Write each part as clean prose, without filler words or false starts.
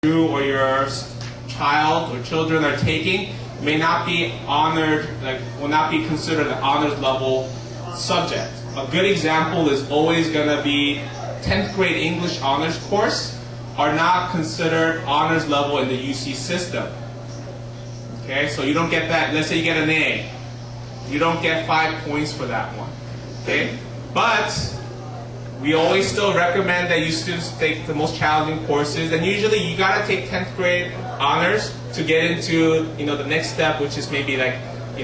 you or your child or children are taking may not be honored, will not be considered an honors level subject. A good example is always going to be 10th grade English honors course are not considered honors level in the UC system. Okay, so you don't get that. Let's say you get an A. You don't get 5 points for that one. Okay, but we always still recommend that you students take the most challenging courses, and usually you gotta take 10th grade honors to get into the next step, which is maybe like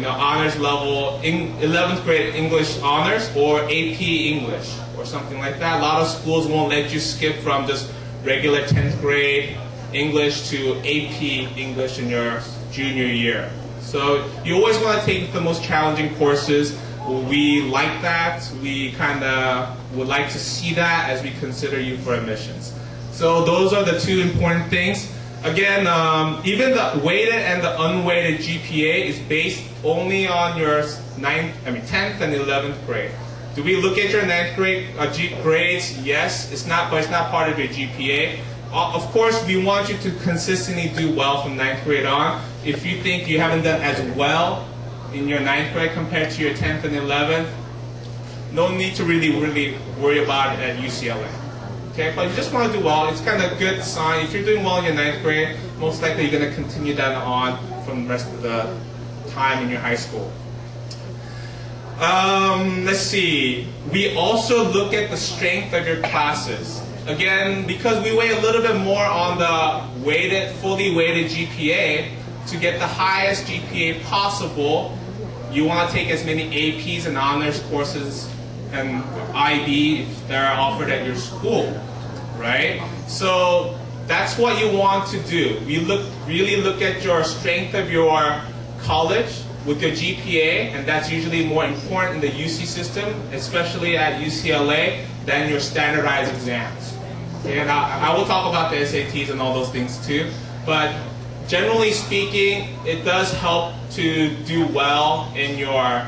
honors level in 11th grade English honors or AP English or something like that. A lot of schools won't let you skip from just regular 10th grade English to AP English in your junior year. So you always want to take the most challenging courses. We like that. We kind of would like to see that as we consider you for admissions. So those are the two important things. Again, even the weighted and the unweighted GPA is based only on your 10th and 11th grade. Do we look at your 9th grade grades? Yes, but it's not part of your GPA. Of course, we want you to consistently do well from 9th grade on. If you think you haven't done as well in your 9th grade compared to your 10th and 11th, no need to really worry about it at UCLA. Okay, but you just want to do well. It's kind of a good sign. If you're doing well in your 9th grade, most likely you're going to continue that on from the rest of the time in your high school. Let's see. We also look at the strength of your classes. Again, because we weigh a little bit more on the fully weighted GPA, to get the highest GPA possible, you want to take as many APs and honors courses and IB if they're offered at your school, right? So that's what you want to do. We really look at your strength of your college with your GPA, and that's usually more important in the UC system, especially at UCLA, than your standardized exams. Okay, and I will talk about the SATs and all those things too, but generally speaking, it does help to do well in your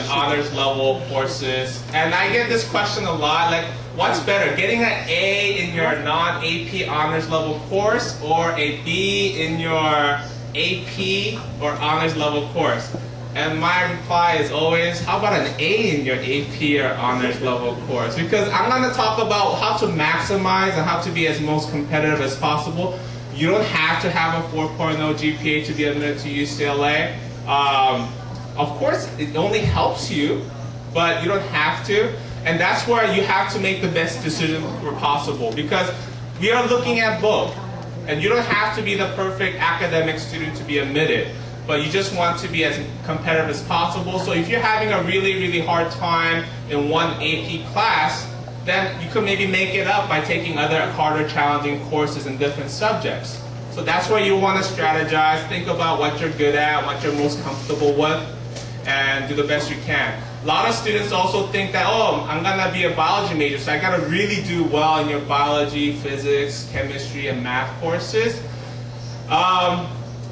honors level courses. And I get this question a lot, like, what's better, getting an A in your non-AP honors level course or a B in your AP or honors level course? And my reply is always, how about an A in your AP or honors level course? Because I'm going to talk about how to maximize and how to be as most competitive as possible. You don't have to have a 4.0 GPA to be admitted to UCLA. Of course, it only helps you, but you don't have to. And that's where you have to make the best decision possible, because we are looking at both. And you don't have to be the perfect academic student to be admitted, but you just want to be as competitive as possible. So if you're having a really hard time in one AP class, then you could maybe make it up by taking other harder, challenging courses in different subjects. So that's where you want to strategize, think about what you're good at, what you're most comfortable with, and do the best you can. A lot of students also think that, oh, I'm going to be a biology major, so I got to really do well in your biology, physics, chemistry, and math courses.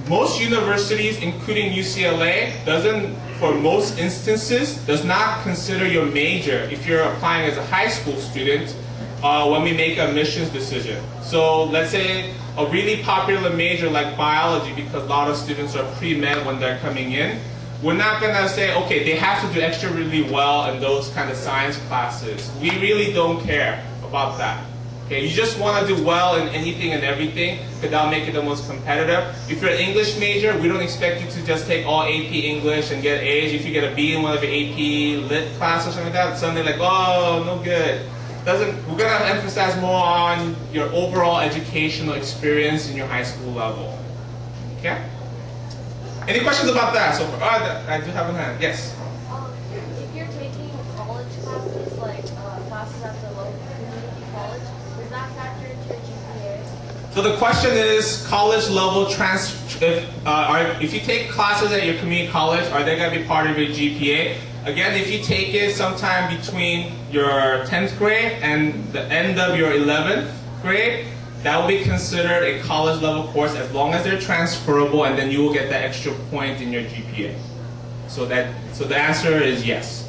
Most universities, including UCLA, for most instances, does not consider your major if you're applying as a high school student when we make a admissions decision. So let's say a really popular major like biology, because a lot of students are pre-med when they're coming in, we're not going to say, okay, they have to do extra really well in those kind of science classes. We really don't care about that. Okay, you just want to do well in anything and everything, because that'll make it the most competitive. If you're an English major, we don't expect you to just take all AP English and get A's. If you get a B in one of your AP Lit classes or something like that, suddenly like, oh, no good. We're going to emphasize more on your overall educational experience in your high school level. Okay? Any questions about that so far? I do have a hand. Yes? If you're taking college classes, like classes at the local community college, does that factor into your GPA? So the question is, college level if you take classes at your community college, are they going to be part of your GPA? Again, if you take it sometime between your 10th grade and the end of your 11th grade, that will be considered a college level course as long as they're transferable, and then you will get that extra point in your GPA. So the answer is yes.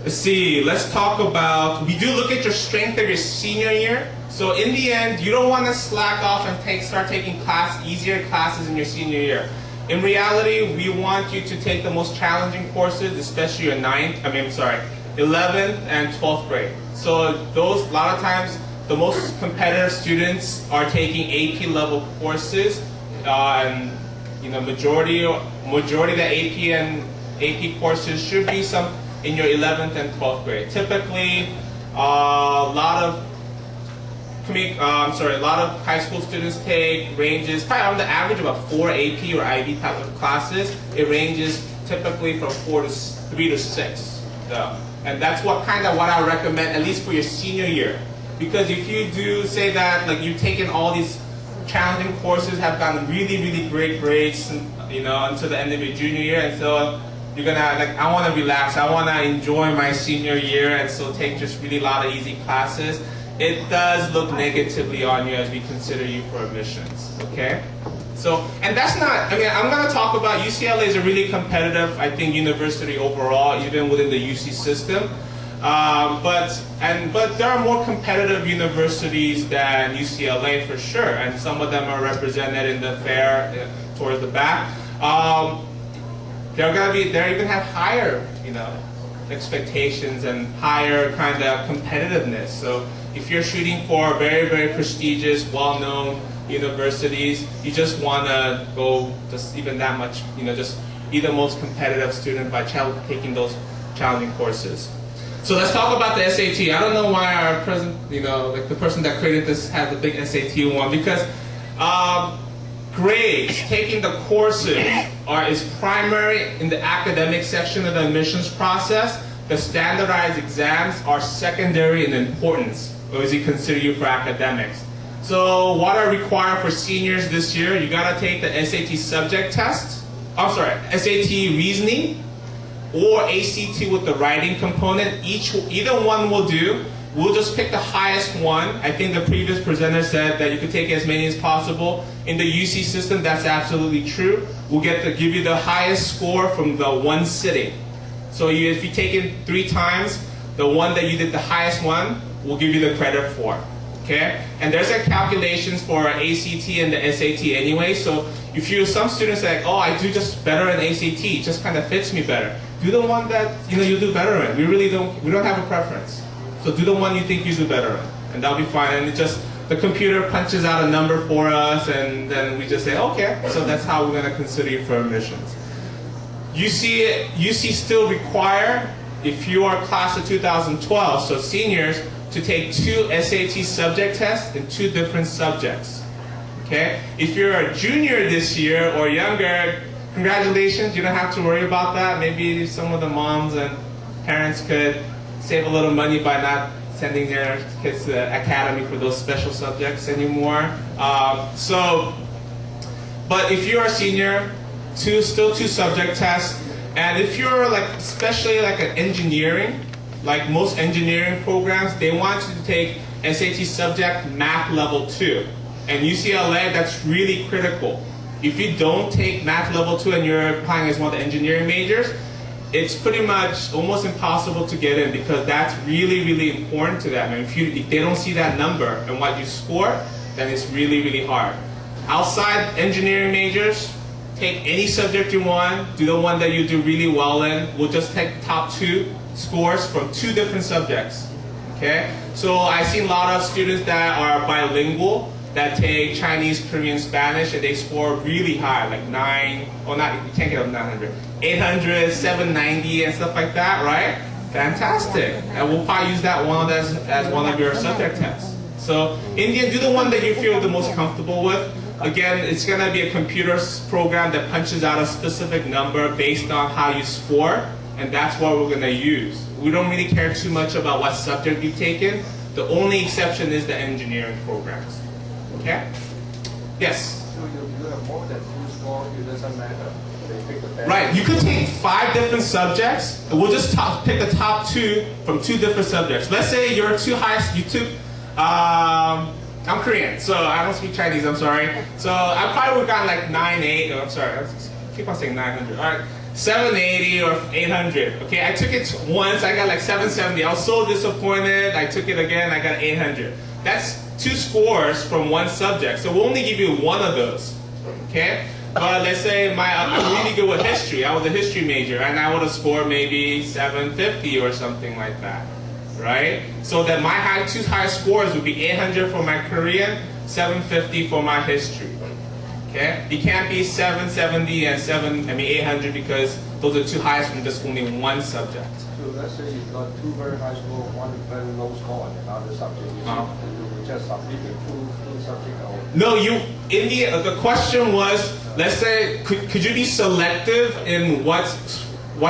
Let's see, let's talk about, we do look at your strength of your senior year. So in the end, you don't want to slack off and start taking easier classes in your senior year. In reality, we want you to take the most challenging courses, especially your 11th and 12th grade. So those, a lot of times, the most competitive students are taking AP level courses, and majority of the AP and AP courses should be some in your 11th and 12th grade. Typically, a lot of high school students take ranges, probably on the average about 4 AP or IB type of classes. It ranges typically from 3 to 6. And that's what I recommend, at least for your senior year. Because if you do say that, like you've taken all these challenging courses, have gotten really, really great grades, until the end of your junior year, and so you're gonna I want to relax, I want to enjoy my senior year, and so take just really a lot of easy classes. It does look negatively on you as we consider you for admissions. Okay, so and that's not. I'm going to talk about UCLA is a really competitive, I think, university overall, even within the UC system. But there are more competitive universities than UCLA for sure, and some of them are represented in the fair towards the back. They even have higher, expectations and higher kind of competitiveness. So if you're shooting for very, very prestigious, well-known universities, you just want to go just even that much, just be the most competitive student by taking those challenging courses. So let's talk about the SAT. I don't know why our the person that created this had the big SAT one, because grades, taking the courses, is primary in the academic section of the admissions process. The standardized exams are secondary in importance, or as you consider you for academics. So what are required for seniors this year? You gotta take the SAT subject test, SAT reasoning, or ACT with the writing component. Either one will do. We'll just pick the highest one. I think the previous presenter said that you could take as many as possible. In the UC system, that's absolutely true. We'll give you the highest score from the one sitting. So if you take it 3 times, the one that you did the highest one, we'll give you the credit for. Okay? And there's calculations for ACT and the SAT anyway. So if some students say, oh, I do just better in ACT, it just kind of fits me better. Do the one that you do better in. We don't have a preference. So do the one you think you do better in, and that'll be fine. And the computer punches out a number for us, and then we just say, okay, so that's how we're going to consider you for admissions. UC still require, if you are class of 2012, so seniors, to take 2 SAT subject tests in 2 different subjects. Okay? If you're a junior this year or younger, congratulations, you don't have to worry about that. Maybe some of the moms and parents could save a little money by not sending their kids to the academy for those special subjects anymore. But if you're a senior, still 2 subject tests. And if you're especially an engineering, like most engineering programs, they want you to take SAT subject math level 2. And UCLA, that's really critical. If you don't take math level 2 and you're applying as one of the engineering majors, it's pretty much almost impossible to get in, because that's really, really important to them. And if they don't see that number and what you score, then it's really, really hard. Outside engineering majors, take any subject you want, do the one that you do really well in. We'll just take the top 2 scores from 2 different subjects. Okay? So I see a lot of students that are bilingual, that take Chinese, Korean, Spanish, and they score really high, like 9, you can't get up 900, 800, 790, and stuff like that, right? Fantastic. And we'll probably use that one as one of your subject tests. So in the end, do the one that you feel the most comfortable with. Again, it's going to be a computer program that punches out a specific number based on how you score, and that's what we're going to use. We don't really care too much about what subject you've taken. The only exception is the engineering programs. Okay? Yes? So you have more than 2 scores, it doesn't matter. They pick the best. Right. You could take 5 different subjects, and we'll just pick the top 2 from 2 different subjects. Let's say your 2 highest, you took, I'm Korean, so I don't speak Chinese, I'm sorry. So I probably would have gotten 9, 8, I'm sorry, I keep on saying 900. All right. 780 or 800. Okay, I took it once, I got like 770. I was so disappointed. I took it again, I got 800. That's 2 scores from one subject. So we'll only give you one of those. Okay? But let's say I'm really good with history. I was a history major, and I would have scored maybe 750 or something like that. Right? So that my 2 highest scores would be 800 for my Korean, 750 for my history. Okay? It can't be 770 and 800 because those are 2 highest from just only one subject. So let's say you got 2 very high score, 1 very low score on another subject. You just submit the 2 subjects. No, the question was, let's say, could you be selective in what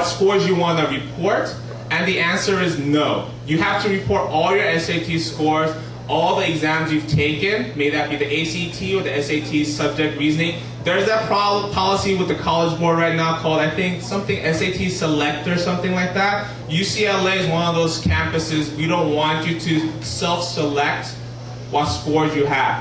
scores you want to report? And the answer is no. You have to report all your SAT scores, all the exams you've taken, may that be the ACT or the SAT subject reasoning. There's that policy with the College Board right now called, I think, something SAT Select or something like that. UCLA is one of those campuses. We don't want you to self-select what scores you have.